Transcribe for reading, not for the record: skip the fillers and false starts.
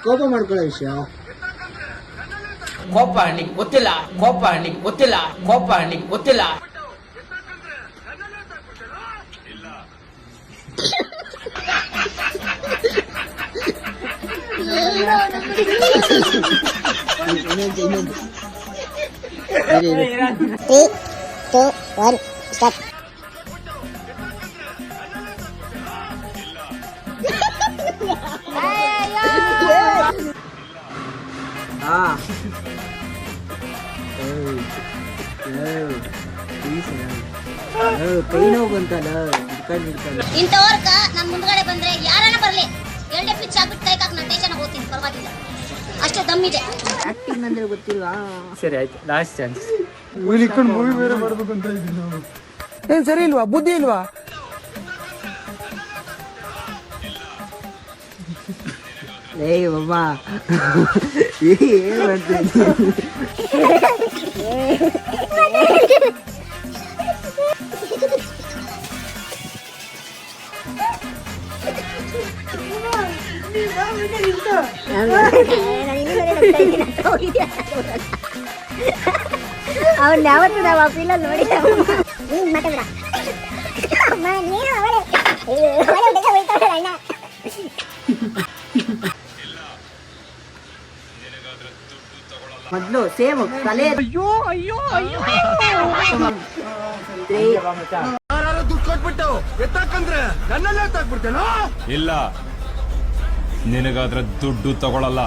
ಕೋಪ ಮಾಡ್ಕೊಳ್ಳೋ ವಿಷಯ ಕೋಪ ನಿಂಗೆ ಗೊತ್ತಿಲ್ಲ, ಕೋಪ ನಿಂಗೆ ಗೊತ್ತಿಲ್ಲ, ಕೋಪ ನಿಂಗೆ ಗೊತ್ತಿಲ್ಲ. ಇನ್ನೊಂದು 3, 2, 1, start. ಕೈ ನೋವು ಬಂತಲ್ಲ ಇಂಥವ್ರಕ ನನ್ ಮುಂದ್ಗಡೆ ಬಂದ್ರೆ ಯಾರನ್ನ ಬರ್ಲಿ ಎರಡೇ ಪಿಚ್ ಆಗ್ಬಿಟ್ಟು ಕೈ ಕಾಕ್ ನಾನು ಟೇಷನ್ ಹೋಗ್ತೀನಿ, ಪರವಾಗಿಲ್ಲ, ಅಷ್ಟೇ ದಮ್ಮಿದೆ. ಆಕ್ಟಿಂಗ್ ಅಂದ್ರೆ ಗೊತ್ತಿಲ್ವಾ? ಸರಿ ಆಯ್ತು, ಲಾಸ್ಟ್ ಚಾನ್ಸ್. ಮೂವಿ ಬೇರೆ ಮಾಡ್ಬೇಕು ಅಂತ ಇದ್ದೀನಿ ನಾನು. ಏನ್ ಸರಿ ಇಲ್ವಾ? ಬುದ್ಧಿ ಇಲ್ವಾ? ಏಯ್ ಅಮ್ಮ ಏನ್ ಮಾಡ್ತೀನಿ ಅವನ್ ಯಾವತ್ತು ನಾವು ಆ ಫೀಲಲ್ಲಿ ನೋಡಿಲ್ಲ. ಮಾತಾಡ ಮೊದ್ಲು ಸೇಮ್ ತಲೆ ದುಡ್ಡು ಕೊಟ್ಬಿಟ್ಟು ಎತ್ತಾಕಂದ್ರೆ ನನ್ನೆಲ್ಲ ಎತ್ತಾಕ್ಬಿಡ್ತೇನೋ. ಇಲ್ಲ, ನಿನಗಾದ್ರೆ ದುಡ್ಡು ತಗೊಳಲ್ಲ.